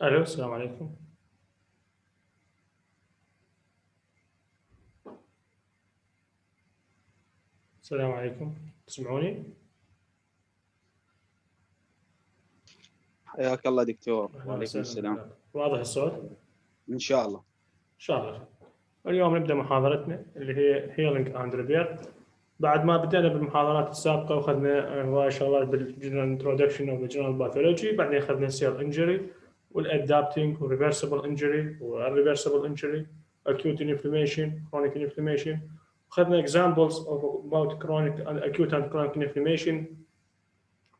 الو، السلام عليكم. السلام عليكم، تسمعوني؟ حياك الله دكتور، اهلا وعليكم وسهلا السلام. بك. واضح الصوت؟ ان إن شاء الله. شاء الله. اليوم نبدا محاضرتنا اللي هي هيلينج اند ريبير. بعد ما بدأنا بالمحاضرات السابقة وأخذنا هواي شغلات بالجنرال انترودكشن أو بالجنرال باثولوجي، بعدين أخذنا السيل انجري والادابتنج والريفرسبل انجري والريفرسبل انجري، acute inflammation, chronic inflammation. أخذنا examples of about chronic and acute and chronic inflammation،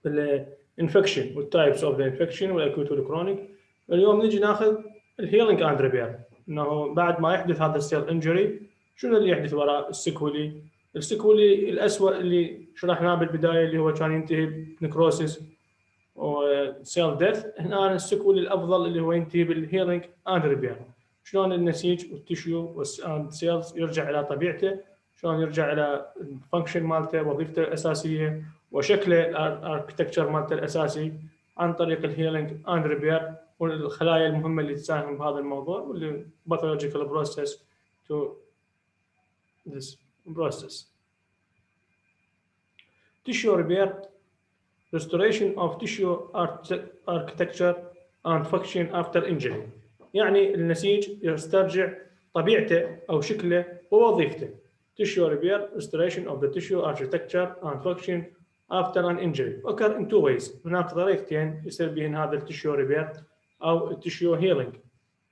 الانفكشن والتايبس اوف ذا انفكشن والاكوت والكرونيك. اليوم نجي ناخذ الهيلينج اند ريبير، انه بعد ما يحدث هذا السيل انجري شنو اللي يحدث وراء السيكولي. السيكولي الاسوء اللي شرحناه بالبدايه اللي هو كان ينتهي بنكروسيس وسيل ديث. هنا السيكولي الافضل اللي هو ينتهي بالهيلينج اند ريبير. شلون النسيج والتشيو والسيلز يرجع الى طبيعته، شلون يرجع الى الفانكشن مالته، وظيفته الاساسيه وشكله الاركتكتشر مالته الاساسي عن طريق الهيلينج اند ريبير، والخلايا المهمه اللي تساهم بهذا الموضوع واللي باثولوجيكال بروسيس تو this process. Tissue repair, restoration of tissue architecture and function after injury. يعني النسيج يسترجع طبيعته أو شكله ووظيفته. Tissue repair, restoration of the tissue architecture and function after an injury occur in two ways. هناك طريقتين يصير بهن هذا التشيو ريبير أو التشيو هيلينج.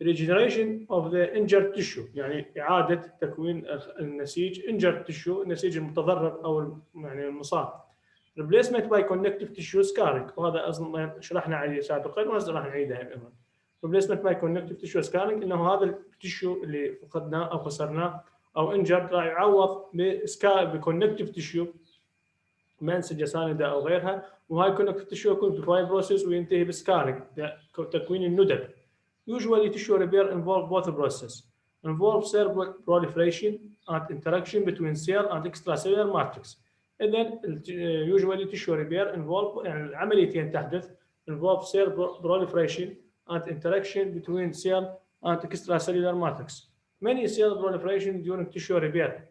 Regeneration of the injured tissue، يعني إعادة تكوين النسيج injured tissue، النسيج المتضرر أو يعني المصاب. Replacement by connective tissue scarring، وهذا أصلا شرحنا عليه سابقا وهذا راح نعيدها أيضا. Replacement by connective tissue scarring، إنه هذا التشيو اللي فقدناه أو خسرناه أو injured راح يعوض بكونكتيف تشيو منسجة ساندة أو غيرها، وهاي كونكتيف تشيو يكون في فايبروسيس وينتهي بسكارينج تكوين الندب. Usually tissue repair involve both processes. Involve cell proliferation and interaction between cell and extracellular matrix. إذن usually tissue repair involve يعني العمليتين تحدث involve cell proliferation and interaction between cell and extracellular matrix. Many cell proliferation during tissue repair.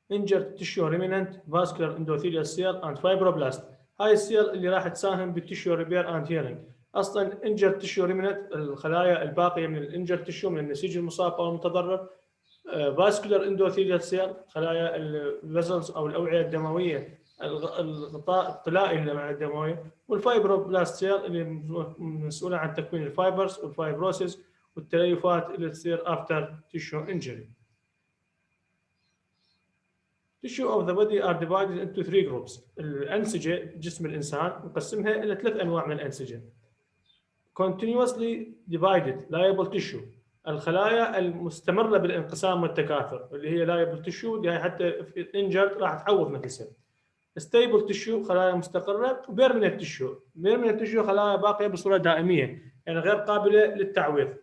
Injured tissue remnant, vascular endothelial cell and fibroblast. هاي السيل اللي راح تساهم بالتشيو ريبير اند هيلينج. اصلا انجر تشيو ريمنت الخلايا الباقيه من الانجر تشيو من النسيج المصاب او المتضرر. فاسكولار اندوثيليال سيل خلايا الفيزلز او الاوعيه الدمويه، الغطاء الطلائي للاوعيه الدمويه. والفايبروبلاست سيل اللي مسؤوله عن تكوين الفايبرز والفايبروسيس والتليفات اللي تصير افتر تشيو انجري. Tissue of the body are divided into three groups. الأنسجة جسم الإنسان نقسمها إلى ثلاث أنواع من الأنسجة. Continuously divided liable tissue، الخلايا المستمرة بالانقسام والتكاثر اللي هي liable tissue، اللي هي حتى في injured راح تعوض نفسها. Stable tissue خلايا مستقرة. Permanent tissue، permanent tissue خلايا باقية بصورة دائمية يعني غير قابلة للتعويض.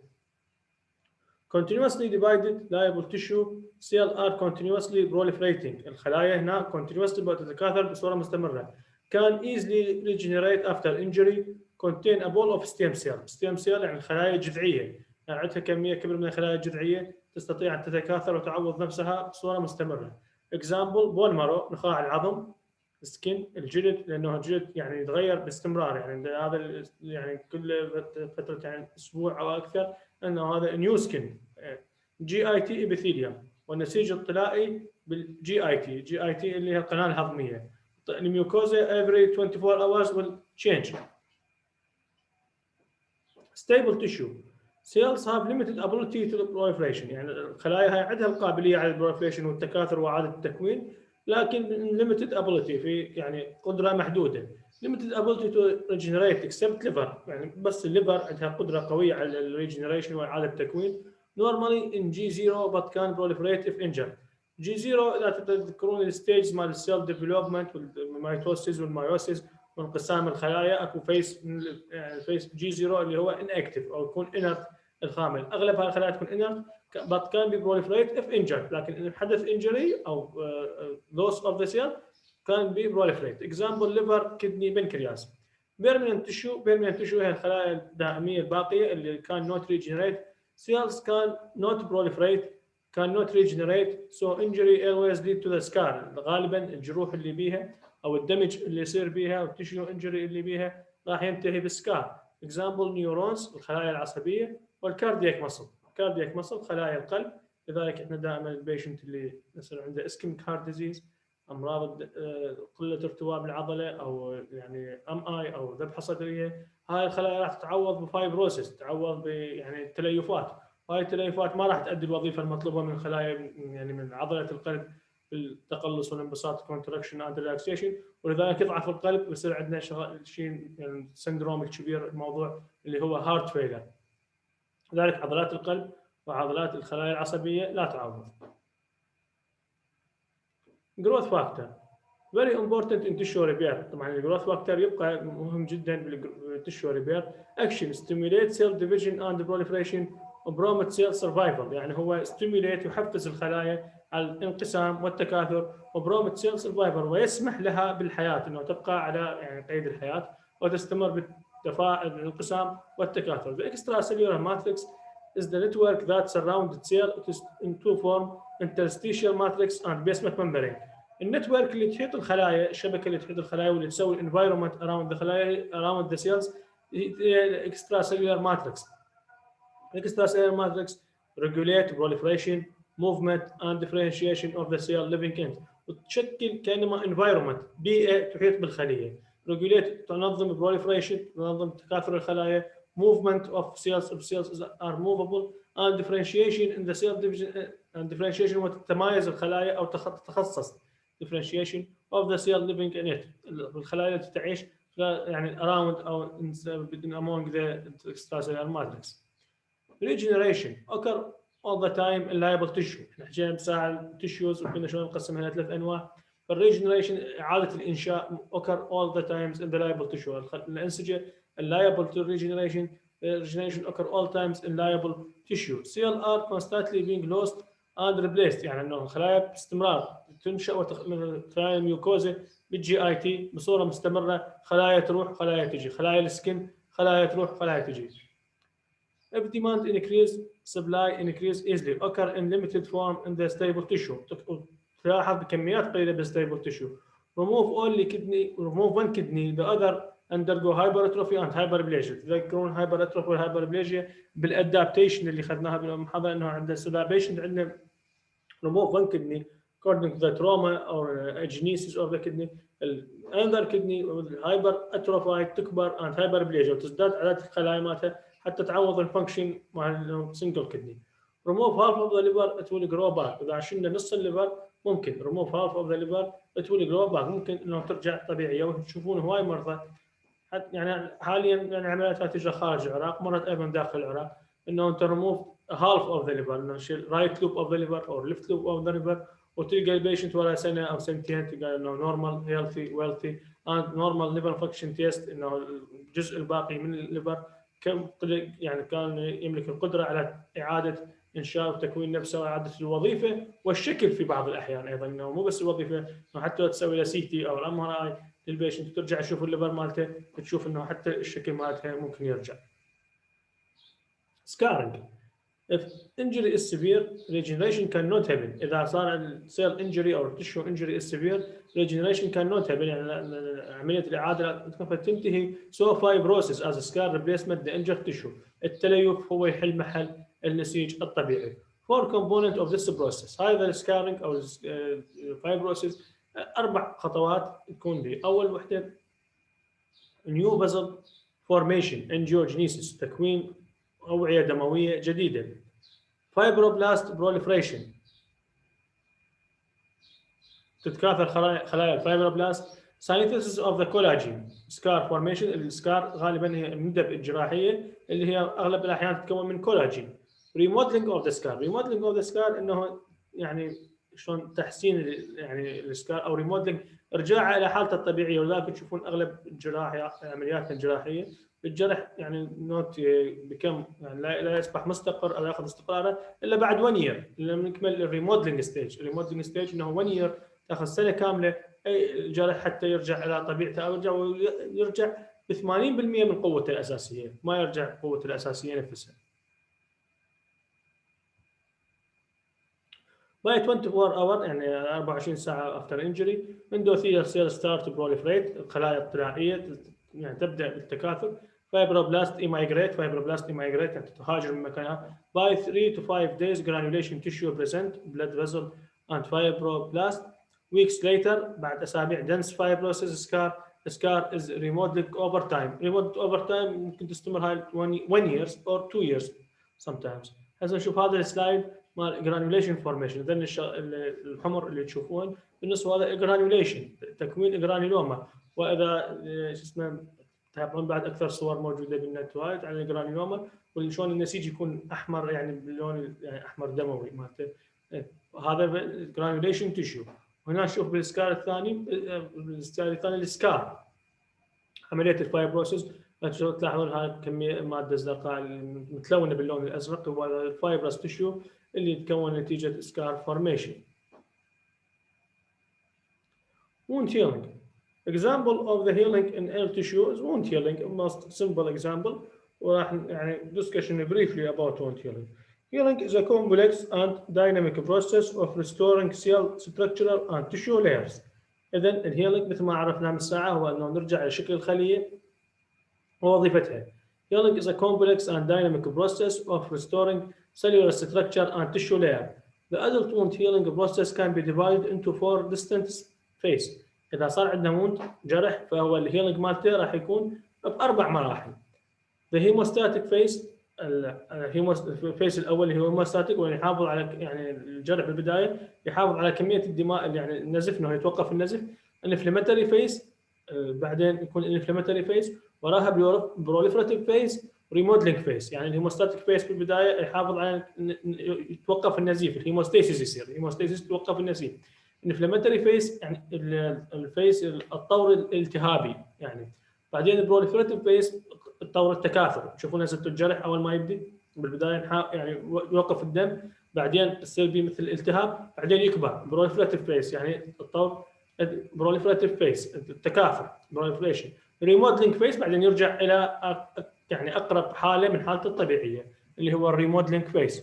Continuously divided liable tissue cells are continuously proliferating، الخلايا هنا continuously تتكاثر بصورة مستمرة. Can easily regenerate after injury. Contain a ball of stem cell. stem cell يعني الخلايا الجذعية، يعني عندها كمية كبيرة من الخلايا الجذعية تستطيع أن تتكاثر وتعوض نفسها بصورة مستمرة. Example bone marrow، نخاع العظم. سكين الجلد، لانه الجلد يعني يتغير باستمرار، يعني هذا يعني كل فتره يعني اسبوع او اكثر، انه هذا نيو سكين. جي اي تي ابيثيليوم، والنسيج الطلائي بالجي اي تي. جي اي تي اللي هي القناه الهضميه. الميوكوزا every 24 hours will change. Stable tissue cells have limited ability to proliferation، يعني الخلايا هاي عندها القابليه على البروليفريشن والتكاثر واعاده التكوين، لكن limited ability في يعني قدره محدوده. limited ability to regenerate except liver، يعني بس الليفر عندها قدره قويه على الريجنريشن واعاده التكوين. normally in G0 but can proliferate if injured. G0 اذا تذكرون الستيجز مال السيل ديفلوبمنت والميتوسيس والمايوسيس وانقسام الخلايا، اكو فيس فيس جي 0 اللي هو inactive او يكون inert الخامل. اغلب هاي الخلايا تكون inert but can be proliferate if injured، لكن ان حدث injury او loss of the cell can be proliferate. example liver, kidney, pancreas. بيرمننت تشو هي الخلايا الدائميه الباقيه اللي كان نوت ريجنريت. سيلز كان نوت بروليفريت، كان نوت ريجنريت. سو انجري always lead to the scar. غالبا الجروح اللي بيها او الدمج اللي يصير بيها والتشيو انجري اللي بيها راح ينتهي بالسكار. اكزامبل نيورونز الخلايا العصبيه، والكاردياك مصل. كاردياك مصل خلايا القلب. لذلك احنا دائما البيشنت اللي مثلا عنده اسكيميك هارت ديزيز، امراض قله ارتواء بالعضله او يعني اي او ذبحه صدريه، هاي الخلايا راح تتعوض بفايبروسيس، تتعوض يعني تليفات. هاي التليفات ما راح تؤدي الوظيفه المطلوبه من خلايا يعني من عضله القلب بالتقلص والانبساط كونتراكشن اند ريلاكسيشن، ولذلك يضعف القلب ويصير عندنا شيء يعني سندروم الكبير الموضوع اللي هو هارت فيلر. لذلك عضلات القلب وعضلات الخلايا العصبيه لا تعوض. جروث فاكتور very important in tissue repair. طبعا الجروث فاكتور يبقى مهم جدا بالتشو ريبير. اكشن stimulate cell division and proliferation وبروموت سيل سرفايفل. يعني هو ستيميوليت يحفز الخلايا على الانقسام والتكاثر، وبروموت سيل سرفايفل ويسمح لها بالحياه انه تبقى على يعني قيد الحياه وتستمر بالتفاعل الانقسام والتكاثر. The extracellular matrix is the network that surrounds the cell to form interstitial matrix and basement membrane. النتورك اللي تحيط الخلايا، الشبكه اللي تحيط الخلايا واللي تسوي الانفايرمنت around the خلايا around the cells هي الاكستراسيلولار ماتريكس. Extracellular matrix regulate proliferation, movement and differentiation of the cell living in. وتشكل كانما environment بيئة تحيط بالخلية. regulate تنظم proliferation تنظم تكاثر الخلايا. movement of cells are movable and differentiation in the cell division and differentiation وتتمايز الخلايا أو تتخصص differentiation of the cell living in it. الخلايا التي تعيش يعني around أو among the extracellular matrix. Regeneration occur all the time in liable tissue. احنا حكينا بساعة التشيوز وقلنا شلون نقسمها الى 3 انواع. فالريجنريشن اعادة الانشاء occur all the times in the liable tissue. الانسجة liable to regeneration occur all times in liable tissue. Cells are constantly being lost and replaced. يعني انه الخلايا باستمرار تنشأ من الخلايا الميوكوزا بالجي اي تي بصورة مستمرة، خلايا تروح خلايا تجي، خلايا السكن خلايا تروح خلايا تجي. If demand increase, supply increase easily. Occur in limited form in the stable tissue. تلاحظ بكميات قليلة بالstable tissue. Remove one kidney, the other undergo hypertrophy and hyperplasia. تذكرون hypertrophy والhyperplasia بالadaptation اللي أخذناها بالمحاضرة إنه عند sedation عندنا remove one kidney according to the trauma or agenesis of the kidney. Another kidney hypertrophied تكبر and hyperplasia وتزداد عدد الخلايا مالتها حتى تعوض الفانكشن مع سنجل كدني. remove half of the liver it will grow back. اذا شلنا نص الليفر ممكن remove half of the liver it will grow back، ممكن انه ترجع طبيعيه. وتشوفون هواي مرضى يعني حاليا يعني عمليات تجرى خارج العراق، مرت ايضا داخل العراق، انه انت remove half of the liver، انه نشيل right loop of the liver or left loop of the liver، وتلقى البيشنت ولا سنه او سنتين تلقى انه normal healthy wealthy and normal liver function test، انه الجزء الباقي من الليفر يعني كان يملك القدرة على إعادة إنشاء وتكوين نفسه وإعادة الوظيفة والشكل في بعض الأحيان أيضا، إنه مو بس الوظيفة، إنه حتى تسوي له سي تي أو الام ار اي للبيشنت ترجع تشوف الليفر مالته تشوف إنه حتى الشكل مالته ممكن يرجع. Scarring. If injury is severe, regeneration cannot happen. إذا صار السيل injury أو tissue injury is severe, regeneration cannot happen. يعني عملية الإعادة تنتهي. So fibrosis as a scar replacement the injured tissue. التليف هو يحل محل النسيج الطبيعي. Four components of this process. هذا السكارينج أو fibrosis 4 خطوات تكون به. أول وحدة new vessel formation angiogenesis تكوين أوعية دموية جديدة. Fibroblast proliferation تتكاثر خلايا الفايبروبلاست. Synthesis of the collagen. Scar formation. السكار غالبا هي المندب الجراحية اللي هي أغلب الأحيان تتكون من كولاجين. Remodeling of the scar. Remodeling of the scar إنه يعني شلون تحسين يعني السكار أو remodeling إرجاعه إلى حالته الطبيعية، ولذلك تشوفون أغلب عملياتنا الجراحية بالجرح يعني نوت بكم يعني لا يصبح مستقر او ياخذ استقراره الا بعد 1 year لما نكمل الريموديلنج ستيج. الريموديلنج ستيج انه 1 year تاخذ سنه كامله اي الجرح حتى يرجع الى طبيعته او يرجع ب 80% من قوته الاساسيه، ما يرجع قوته الاساسيه نفسها. By 24 hour يعني 24 ساعة after injury endothelial cells start to proliferate، الخلايا الطلائية يعني تبدأ بالتكاثر. Fibroblast immigrate يعني تهاجر من مكانها. By 3 to 5 days granulation tissue present blood vessel and fibroblast. Weeks later بعد أسابيع dense fibrosis scar. The scar is remodeled over time. Remodeled over time ممكن تستمر هاي 1 years or 2 years sometimes. هسه نشوف هذا السلايد مال جرانيوليشن فورميشن، ذن الحمر اللي تشوفون بالنسبه هذا جرانيوليشن تكوين جرانيولوما. واذا شو اسمه تابعون بعد اكثر صور موجوده بالنت وايد عن الجرانيولوما وشلون النسيج يكون احمر يعني باللون يعني احمر دموي مالته، هذا جرانيوليشن تيشو. هنا نشوف بالسكار الثاني، السكار عمليه الفايبروسيس، تلاحظون هاي كميه ماده زرقاء متلونه باللون الازرق هو الفايبرس تيشو اللي يتكون نتيجه سكار فورميشن. wound healing. Example of the healing in air tissue is wound healing, most simple example. وراح يعني discussion briefly about wound healing. Healing is a complex and dynamic process of restoring cell structural and tissue layers. إذن الهيلينج مثل ما عرفنا من ساعة هو أنه نرجع لشكل الخلية ووظيفتها. Healing is a complex and dynamic process of restoring cellular structure and tissue layer. The adult wound healing process can be divided into 4 distinct phases. إذا صار عندنا wound جرح فهو الهيلينج مالته راح يكون بأربع مراحل. The hemostatic phase، الفيس الأول اللي هو hemostatic ويحافظ على يعني الجرح بالبداية يحافظ على كمية الدماء اللي يعني النزف إنه يتوقف النزف. الانفلاماتوري phase بعدين يكون الانفلاماتوري phase، وراها بروليفراتيف فيز ريموديلنج فيز. يعني الهيموستاتيك فيز في البدايه يحافظ على يتوقف النزيف، الهيموستاسيس يصير، الهيموستاسيس توقف النزيف. الانفلاماتوري فيز يعني الفيز الطور الالتهابي يعني. بعدين البروليفراتيف فيز الطور التكاثر، تشوفون هسه الجرح اول ما يبدي بالبدايه يعني يوقف الدم، بعدين يصير به مثل الالتهاب، بعدين يكبر بروليفراتيف فيز يعني الطور بروليفراتيف فيز التكاثر بروليفريشن. ريموديلنج فيس بعدين يرجع الى يعني اقرب حاله من حالته الطبيعيه اللي هو الريموديلنج فيس.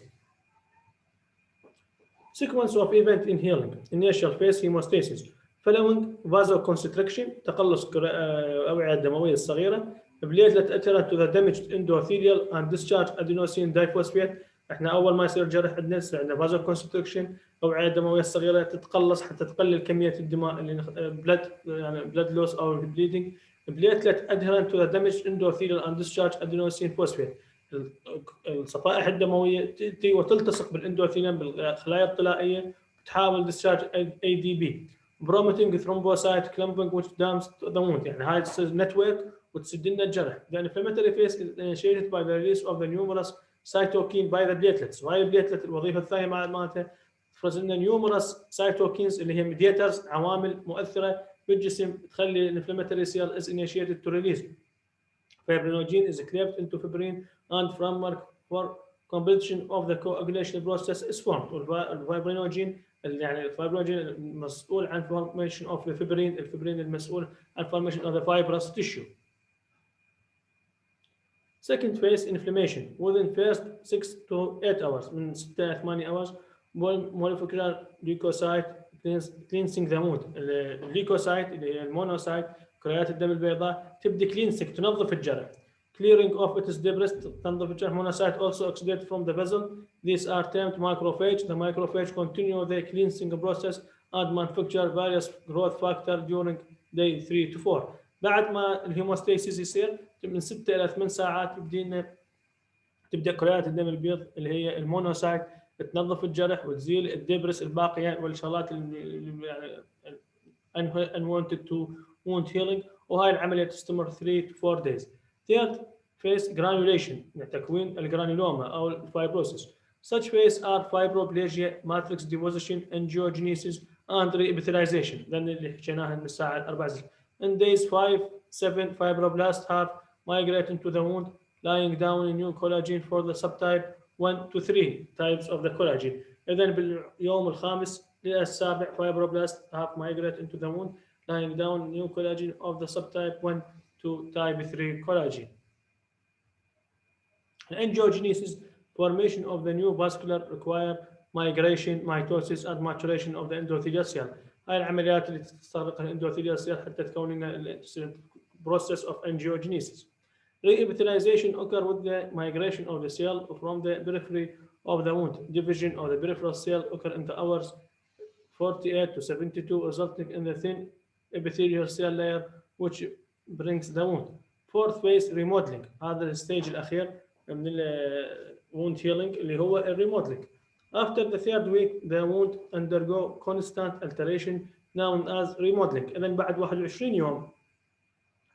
Sequence of event in healing. Initial phase hemostasis. Following vasoconstriction تقلص الأوعية الدموية الصغيرة. Platelet adherent to the damaged endothelial and discharge adenosine diphosphate. احنا أول ما يصير جرح عندنا vasoconstriction، الأوعية الدموية الصغيرة تتقلص حتى تقلل كمية الدماء اللي blood يعني blood loss أو bleeding. Platelet adherent to the damaged endothelial and discharge adenosine phosphate. الصفائح الدمويه تاتي وتلتصق بالاندوثيليوم بالخلايا الطلائيه تحاول ديسشارج اي دي بي بروموتينج ثرومبوسايت كلامبنج which dams the wound. يعني هاي نتورك وتسد لنا الجرح. The inflammatory phase is initiated by the release of the numerous cytokine by the platelets. وهاي البليتلت الوظيفه الثانيه مالتها تفرز لنا numerous cytokines اللي هي ميديترز عوامل مؤثره بالجسم تخلي الانفلاماتوري سيل is initiated to release. Fibrinogen is cleaved into fibrin and framework for completion of the coagulation process is formed. الفايبرينوجين يعني الفايبرينوجين المسؤول عن formation of the fibrin، الفبرين المسؤول عن formation of the fibrous tissue. Second phase inflammation within first 6 to 8 hours من 6 إلى 8 hours molecular leukocyte cleansing the wound. الليكوسايت اللي هي المونوسايت كريات الدم البيضاء تبدي كلينسك تنظف الجرح. Clearing of its debris تنظف الجرح. Monocyte also oxidate from the vessel. These are termed macrophage. The macrophage continue the cleansing process and manufacture various growth factor during day 3 to 4. بعد ما الهيموستاسيس يصير من 6 إلى 8 ساعات تبدأ كريات الدم البيض اللي هي المونوسايت تنظف الجرح وتزيل الدبرس الباقية والشغلات اللي يعني unwanted to wound healing. وهاي العملية تستمر 3 to 4 days. Third phase granulation يعني تكوين الجرانيولوما أو الفايبروسيس. Such phase are fibroplasia, matrix deposition, angiogenesis and reepithelialization. لأن اللي حكيناها من الساعة 4. In days 5-7 fibroblasts have migrated into the wound, laying down new collagen for the subtype 1 to 3 types of the collagen. إذن باليوم الخامس إلى السابع fibroblasts have migrated into the wound, laying down new collagen of the subtype 1 to type 3 collagen. Angiogenesis, formation of the new vascular, require migration, mitosis and maturation of the endothelial cell. هاي العمليات اللي تستغرقها الاندوثيليال سيل حتى تكون لنا process of angiogenesis. Reepithelialization occur with the migration of the cell from the periphery of the wound. Division of the peripheral cell occur in the hours 48 to 72, resulting in the thin epithelial cell layer which brings the wound. Fourth phase, remodeling. هذا الستيج الأخير من wound healing اللي هو remodeling. After the third week, the wound undergo constant alteration known as remodeling. إذن بعد 21 يوم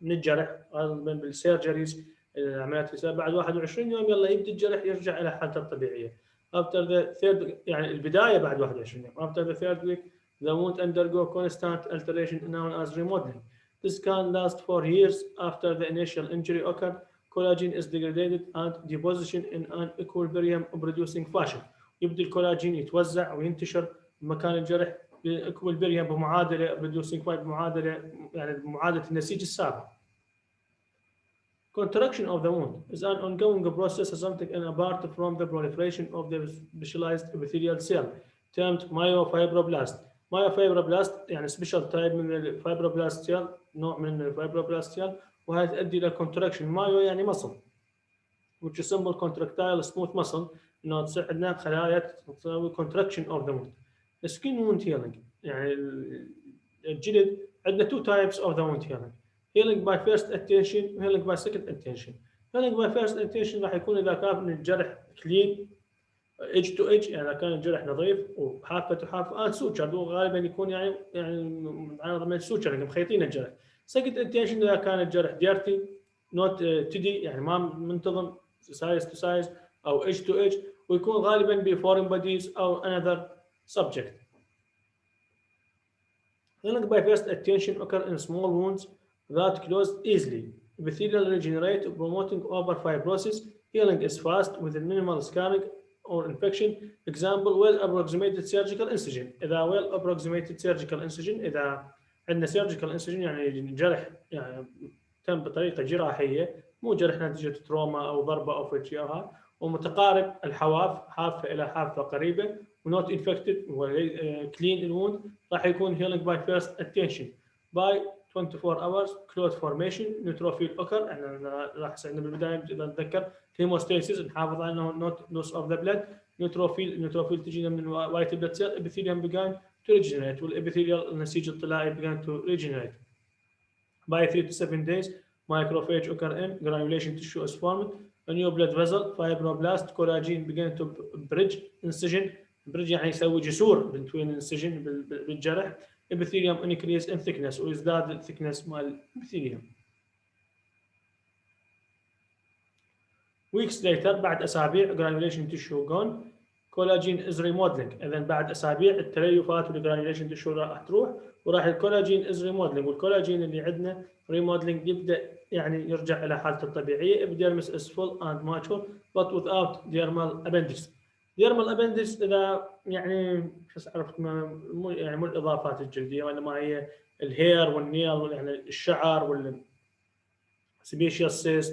من الجرح غالبا بالسيرجريز العمليات اللي بعد 21 يوم يلا يبدا الجرح يرجع الى حالته الطبيعيه. After the third يعني البدايه بعد 21 يوم. After the third week, the wound undergo constant alteration known as remodeling. This can last for years after the initial injury occurred. Collagen is degraded and deposition in an equilibrium producing fashion. يبدا الكولاجين يتوزع وينتشر بمكان الجرح بالاكويلبريم بمعادله producing بمعادله يعني بمعادله النسيج السابق. Contraction of the wound is an ongoing process resulting in apart from the proliferation of the specialized epithelial cell termed myofibroblast. Myofibroblast يعني special type من الفايبروبلاست cell، نوع من الفايبروبلاست cell، وهي تؤدي إلى contraction. مايو يعني مصل which resemble contractile smooth muscle إنه تساعدنا خلايا تسوي contraction of the wound. The skin wound healing يعني الجلد عندنا two types of the wound healing. Healing by first attention و healing by second attention. Healing by first attention راح يكون إذا كان الجرح clean edge to edge يعني إذا كان الجرح نظيف وحافة to حافة sutured وغالبا يكون يعني معرض من suturing مخيطين الجرح. Second attention إذا كان الجرح dirty not tidy يعني ما منتظم size to size أو edge to edge ويكون غالبا ب foreign bodies أو another subject. Healing by first attention occur in small wounds that close easily. Epithelial regenerate promoting over fibrosis. Healing is fast with minimal scarring or infection. Example, well approximated surgical incision. إذا well approximated surgical incision إذا عندنا surgical incision يعني جرح يعني تم بطريقة جراحية مو جرح نتيجة تروما أو ضربة أو فشي أو هذا ومتقارب الحواف حافة إلى حافة قريبة ونوت infected clean الwound راح يكون healing by first attention. By 24 hours clot formation neutrophil occur احنا راح سألنا بالبداية إذا نتذكر hemostasis نحافظ على أنه not loss of the blood. neutrophil تجينا من white blood cell. epithelium began to regenerate والepithelial النسيج الطلائي began to regenerate. By 3 to 7 days macrophage occur in granulation tissue is formed. A new blood vessel fibroblast collagen begin to bridge incision. bridge يعني يسوي جسور between incision بالجرح. epithelium increase in thickness ويزداد الثيكنس مال epithelium. weeks later بعد أسابيع granulation tissue gone. collagen is remodeling. إذا بعد أسابيع التليفات والجرانيوليشن tissue راح تروح وراح الكولاجين is remodeling والكولاجين اللي عندنا remodeling يبدأ يعني يرجع إلى حالته الطبيعية. epidermis is full and mature but without dermal appendix. dermal appendix إذا يعني بس عرفت مو يعني مو الإضافات الجلدية وإنما هي الهير والنيل يعني الشعر وال sebaceous cyst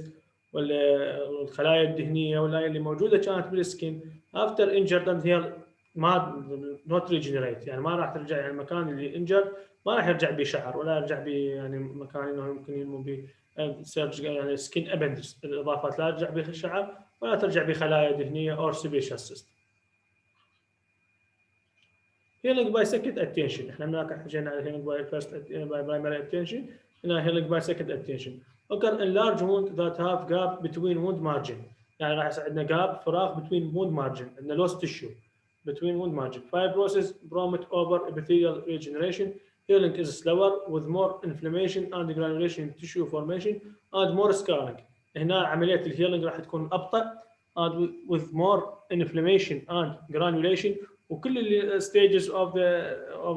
والخلايا الدهنيه ولا اللي موجوده كانت بالسكين after injured and heal ما not regenerate يعني ما راح ترجع يعني المكان اللي انجر ما راح يرجع به شعر ولا يرجع به يعني مكان انه يمكن ينمو به سيرج يعني سكين ابندكس الاضافات لا ترجع به شعر ولا ترجع به خلايا دهنيه or sebaceous cyst. healing by second attention احنا هناك حكينا على healing by first by primary attention هنا healing by second attention. occur in large wound that have gap between wound margin يعني راح يصير عندنا gap فراغ between wound margin عندنا lost tissue between wound margin. fibrosis promote over epithelial regeneration. healing is slower with more inflammation and granulation tissue formation and more scarring. هنا عملية الهيلينج راح تكون أبطأ and with more inflammation and granulation وكل ال stages of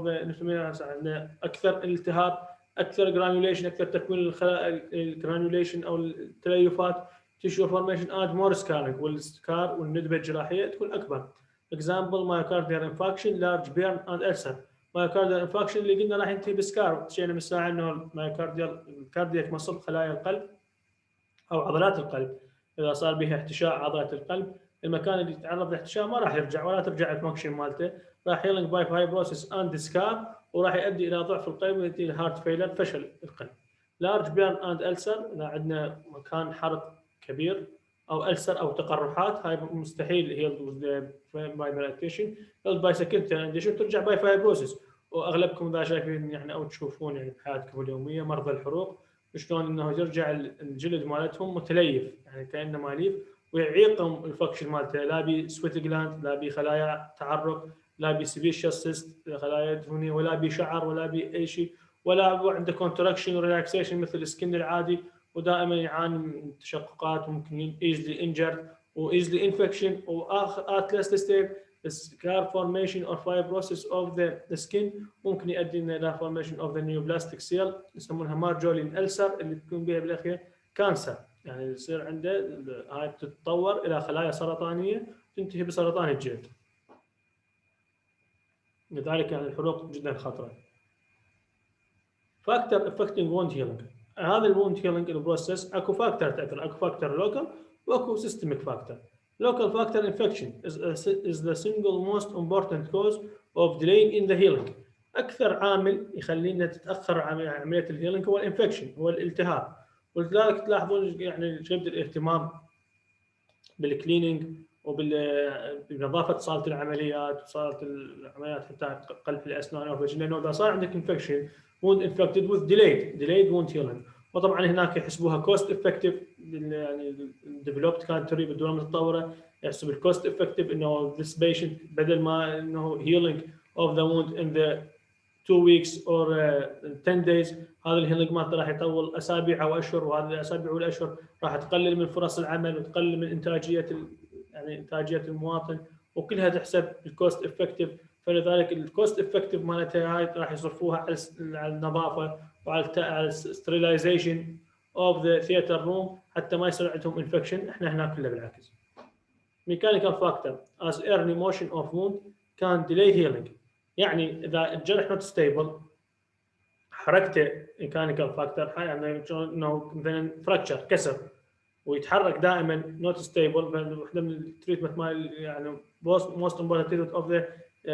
the inflammation عندنا أكثر التهاب أكثر granulation أكثر تكوين الخلايا الجرانيوليشن أو التليفات tissue formation and more scarring والسكار والندبة الجراحية تكون أكبر. example myocardial infarction large burn and ulcer مايوكارديال انفاكشن اللي قلنا راح ينتهي بسكار، شينا من الساعه انه الكاردياك مصل خلايا القلب او عضلات القلب اذا صار بها احتشاء عضله القلب، المكان اللي يتعرض للاحتشاء ما راح يرجع ولا ترجع الفانكشن مالته، راح يلنج باي فايبروسيس اند سكار، وراح يؤدي الى ضعف القلب ويؤدي الى هارت فيلر، فشل القلب. لارج بيرن اند السر، اذا عندنا مكان حرق كبير او السر او تقرحات، هاي مستحيل هي باي مالكتيشن، باي سكندري ترجع باي فايبروسيس. واغلبكم اذا شايفين يعني او تشوفون يعني بحياتكم اليوميه مرضى الحروق شلون انه يرجع الجلد مالتهم متليف يعني كانه ماليف، ويعيقهم الفكشن مالته، لا بي سويت جلاند، لا بي خلايا تعرق، لا بي سبيشيس سيست خلايا دهنيه، ولا بي شعر، ولا بي اي شيء، ولا عنده كونتراكشن وريلاكسيشن مثل السكن العادي، ودائما يعاني من تشققات وممكن ايزلي انجر وايزلي انفكشن. واخر اتلس ستيب scar formation or fibrosis of the skin ممكن يؤدي الى formation of the neoplastic cell يسمونها مارجولين ألسر اللي تكون بها بالاخير كانسر، يعني يصير عنده هاي تتطور الى خلايا سرطانيه تنتهي بسرطان الجلد. لذلك يعني الحروق جدا خطره. فاكتور افكتنج ووند هيلينج، هذا الووند هيلينج البروسيس اكو فاكتور تاثر، اكو فاكتور لوكال واكو سيستميك فاكتور. Local factor infection is the single most important cause of delay in the healing. أكثر عامل يخلينا تتأخر عملية الهيلينج هو الانفكشن، هو الالتهاب. ولذلك تلاحظون يعني شدة الاهتمام بالكليننج وبنظافة صالة العمليات وصالة العمليات حتى قلب الأسنان أو فجأة، لأنه إذا صار عندك انفكشن wound infected with delayed wound healing. وطبعا هناك يحسبوها كوست افكتيف، يعني ديفلوبد كانتري بالدول المتطوره يحسب الكوست افكتيف انه this patient بدل ما انه healing of the wound in the 2 weeks or 10 days، هذا الهيلينج مالته راح يطول اسابيع او اشهر، وهذه الاسابيع والاشهر راح تقلل من فرص العمل وتقلل من انتاجيه يعني انتاجيه المواطن، وكلها تحسب الكوست افكتيف. فلذلك الكوست افكتيف مالتها هاي راح يصرفوها على النظافه وعلى الستريلايزيشن اوف ذا ثياتر روم حتى ما يصير عندهم انفكشن. احنا هنا كله بالعكس. ميكانيكال فاكتور as early motion of wound can delay healing، يعني اذا الجرح نوت ستيبل حركته ميكانيكال فاكتور، يعني انه مثلا فراكشر كسر ويتحرك دائما نوت ستيبل، واحده من التريتمنت مال يعني موست امبورتنت تريتمنت اوف ذا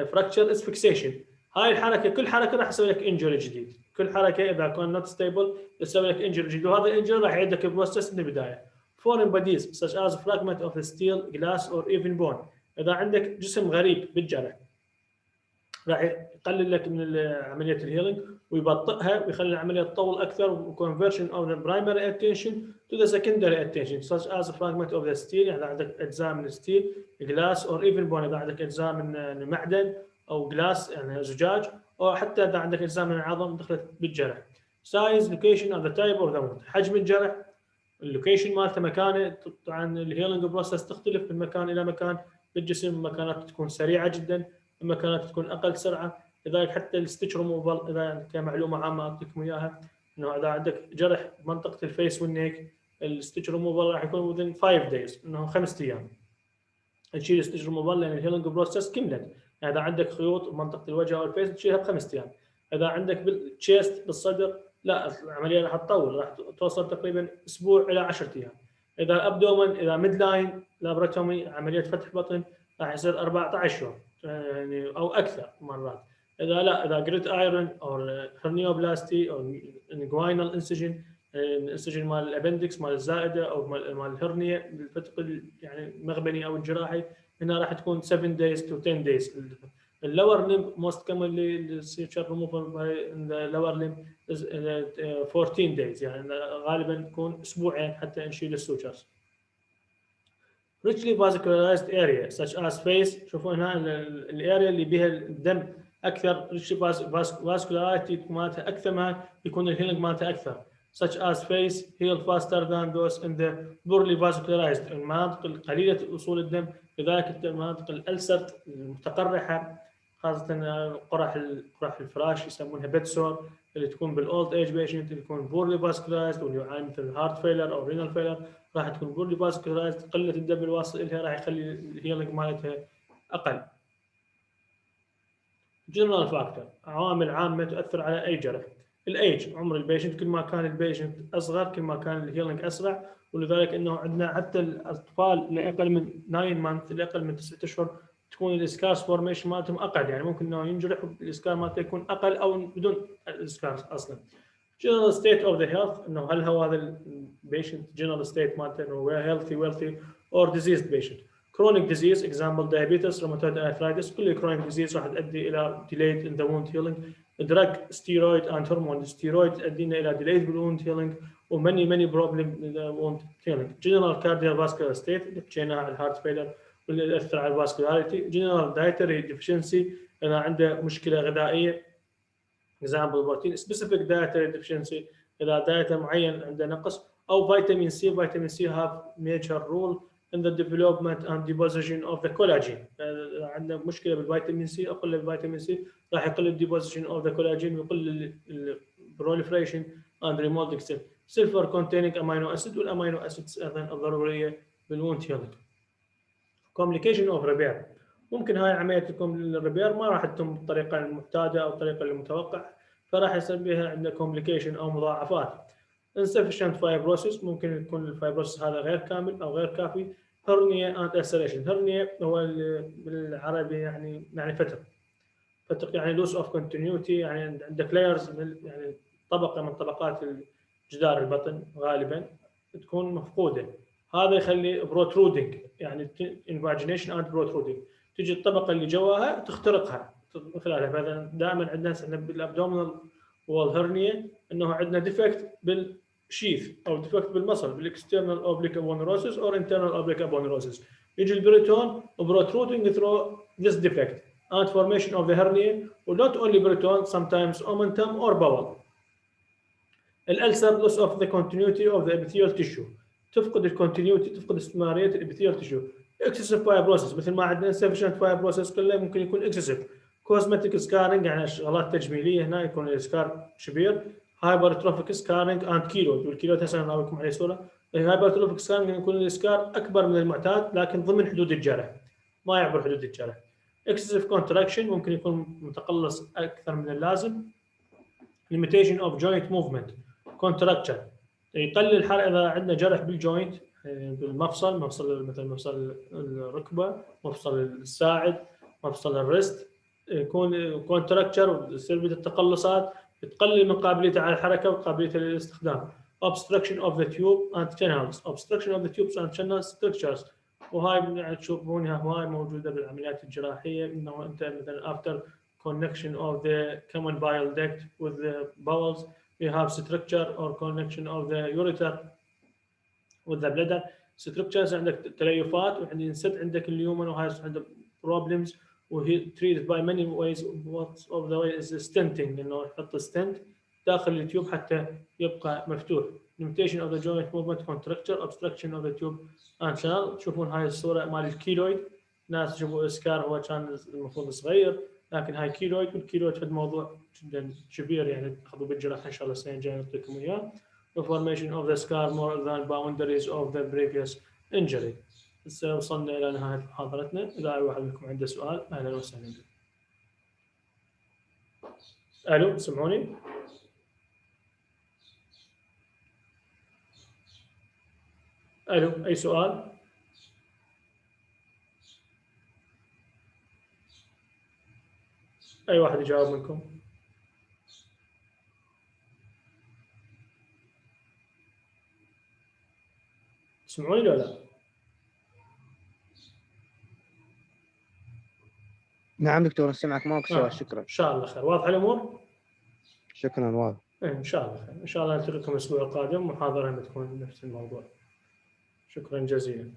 فراكشر از فيكسيشن. هاي الحركه كل حركه راح تسوي لك انجري جديد، كل حركه اذا كان نوت ستيبل تسوي لك انجري جديد، وهذا الانجري راح يعيد لك البروسيس من البدايه. foreign bodies such as fragment of steel, glass or even bone، اذا عندك جسم غريب بالجرح راح يقلل لك من عمليه الهيلينج ويبطئها ويخلي العمليه تطول اكثر، وكونفرشن اوف ذا برايمري اتنشن تو ذا سكندري اتنشن such as fragment of the steel، يعني اذا عندك اجزاء من الستيل، جلاس اور ايفن بون اذا عندك اجزاء من المعدن او جلاس يعني زجاج، او حتى اذا عندك اجزاء من العظم دخلت بالجرح. سايز لوكيشن اوف ذا تايب اوف ذا ووند، حجم الجرح، اللوكيشن مالته مكانه. طبعا الهيلينج بروسس تختلف من مكان الى مكان بالجسم، مكانات تكون سريعه جدا، مكانات تكون اقل سرعه. لذلك حتى الستيتش ريموفال اذا كمعلومه عامه اعطيكم اياها، انه اذا عندك جرح بمنطقه الفيس والنيك الستيتش ريموفال راح يكون within 5 days، انه 5 ايام تشيل الستيتش ريموفال، لان الهيلينج بروسس كملت. يعني اذا عندك خيوط بمنطقه الوجه او الفيس تشيلها ب5 ايام. اذا عندك بالتشيست بالصدر لا، العمليه راح تطول، راح توصل تقريبا اسبوع الى 10 ايام. اذا ابدومن، اذا ميد لاين لابراتومي عمليه فتح بطن راح يصير 14 يوم يعني او اكثر مرات. اذا لا، اذا جريت ايرون او هرنيوبلاستي او انجوينال انسجن، الانسجن مال الابندكس مال الزائده او مال الهرنيه الفتق يعني المغبني او الجراحي، هنا راح تكون 7 days to 10 days. اللور ليم موست كومنلي suture removal by the lower limb is 14 days، يعني غالبا يكون اسبوعين حتى نشيل السوتشرز. richly vascularized area such as face، شوفوا هنا الاريا اللي بها الدم اكثر richly vascularity مالتها اكثر، ما يكون الهيلينج مالتها اكثر such as face heal faster than those in the poorly vascularized، المناطق القليله وصول الدم. لذلك المناطق الالسر المتقرحه خاصه قرح الفراش يسمونها بيد سور، اللي تكون بالاولد ايج بيشنت اللي يكون بورلي فاسكولايزد واللي يعاني مثل هارت فيلر او رينال فيلر، راح تكون بورلي فاسكولايزد، قله الدم الواصل لها راح يخلي الهيلينج مالتها اقل. جنرال فاكتور، عوامل عامه تؤثر على اي جرح. الايج، عمر البيشنت، كل ما كان البيشنت اصغر كل ما كان الهيلينج اسرع، ولذلك انه عندنا حتى الاطفال اللي اقل من 9 مانث، اللي اقل من 9 اشهر، تكون الاسكارس فورميشن مالتهم اقل، يعني ممكن انه ينجرح الاسكار مالته يكون اقل او بدون الاسكارس اصلا. general state of the health، انه هل هو هذا البيشنت general state مالته انه healthy wealthy or diseased patient. chronic disease example diabetes rheumatoid arthritis، كل chronic disease راح تؤدي الى delayed in the wound healing. drug steroid and hormone steroid تؤدينا الى delayed wound healing وماني problem in the wound healing. general cardiovascular state اللي حكينا على الهارت فيلر واللي ياثر على الفاسكولاريتي. general dietary deficiency، اذا عنده مشكله غذائيه example protein. specific dietary deficiency، اذا دايته معين عنده نقص. او فيتامين سي، فيتامين سي have major role in the development and deposition of the collagen. اذا عنده مشكله بالفيتامين سي، اقل الفيتامين سي راح يقل الديبوزيشن of the collagen ويقل proliferation and remolding cell. sulfur containing amino acid، والامينو اسيدز ايضا الضروريه بالwound healing. complication of repair، ممكن هاي عمليه الريبير ما راح تتم بالطريقه المعتاده او الطريقه المتوقع، فراح يصير بها عندنا complication او مضاعفات. insufficient fibrosis، ممكن يكون الفايبروسيس هذا غير كامل او غير كافي. hernia and ulceration، hernia هو بالعربي يعني فتق يعني loss of continuity، يعني عندك layers يعني طبقه من طبقات جدار البطن غالبا تكون مفقوده، هذا يخلي protruding يعني invagination and protruding، تجي الطبقه اللي جواها تخترقها خلالها. فاذا دائما عندنا بالابدومينال وول هرنيا انه عندنا ديفكت بالشيث او ديفكت بالمصل بالاكسترنال اوبليك ابونيروسيس او انترنال اوبليك ابونيروسيس، يجي البريتون protruding through this defect and formation of the hernia. not only Briton, sometimes omentum or bowel. الألسر loss of the continuity of the epithelial tissue، تفقد الكونتينيوتي، تفقد استمرارية الابيثيال تيشو. excessive fibrosis، مثل ما عندنا insufficient fibrosis كله ممكن يكون excessive. cosmetic scarring يعني شغلات تجميلية، هنا يكون السكار كبير. hypertrophic scarring and keloid، والكيلويد هسه انا لكم عليه صورة. hypertrophic scarring يكون السكار أكبر من المعتاد لكن ضمن حدود الجرح، ما يعبر حدود الجرح. excessive contraction ممكن يكون متقلص أكثر من اللازم. limitation of joint movement contracture، يقلل الحرق اذا عندنا جرح بالجوينت بالمفصل، مثل مفصل الركبه، مفصل الساعد، مفصل الريست، يكون كونتراكتشر وتصير بده التقلصات، تقلل من قابليته على الحركه وقابليته للاستخدام. obstruction of the tube and channels، obstruction of the tubes and channels structures، وهاي يعني تشوفونها هواي موجوده بالعمليات الجراحيه، انه انت مثلا after connection of the common bile duct with the bowels you have structure or connection of the ureter with the bladder structures، عندك تليفات وعندك انسد عندك اليومن وهاي عنده problems وهي treated by many ways. one of the ways is stenting، انه يحط ستنت داخل التيوب حتى يبقى مفتوح. limitation of the joint movement contracture obstruction of the tube and channel. تشوفون هاي الصوره مال الكيلويد، ناس يشوفوا اسكار هو كان المفروض صغير لكن هاي كيلويد، والكيلويد فد موضوع جدا كبير يعني تاخذوا بالجراحه ان شاء الله السنه الجايه نعطيكم اياه. the formation of the scar more than boundaries of the previous injury. هسه وصلنا الى نهايه محاضرتنا، اذا اي واحد منكم عنده سؤال اهلا وسهلا. الو سمعوني؟ الو اي سؤال؟ اي واحد يجاوب منكم؟ تسمعوني ولا لا؟ نعم دكتور نسمعك، ماكو سؤال. شكرا. ان شاء الله خير. واضحه الامور؟ شكرا واضح. ان شاء الله خير. ان شاء الله نلتقيكم الاسبوع القادم محاضره بتكون نفس الموضوع. شكرا جزيلا.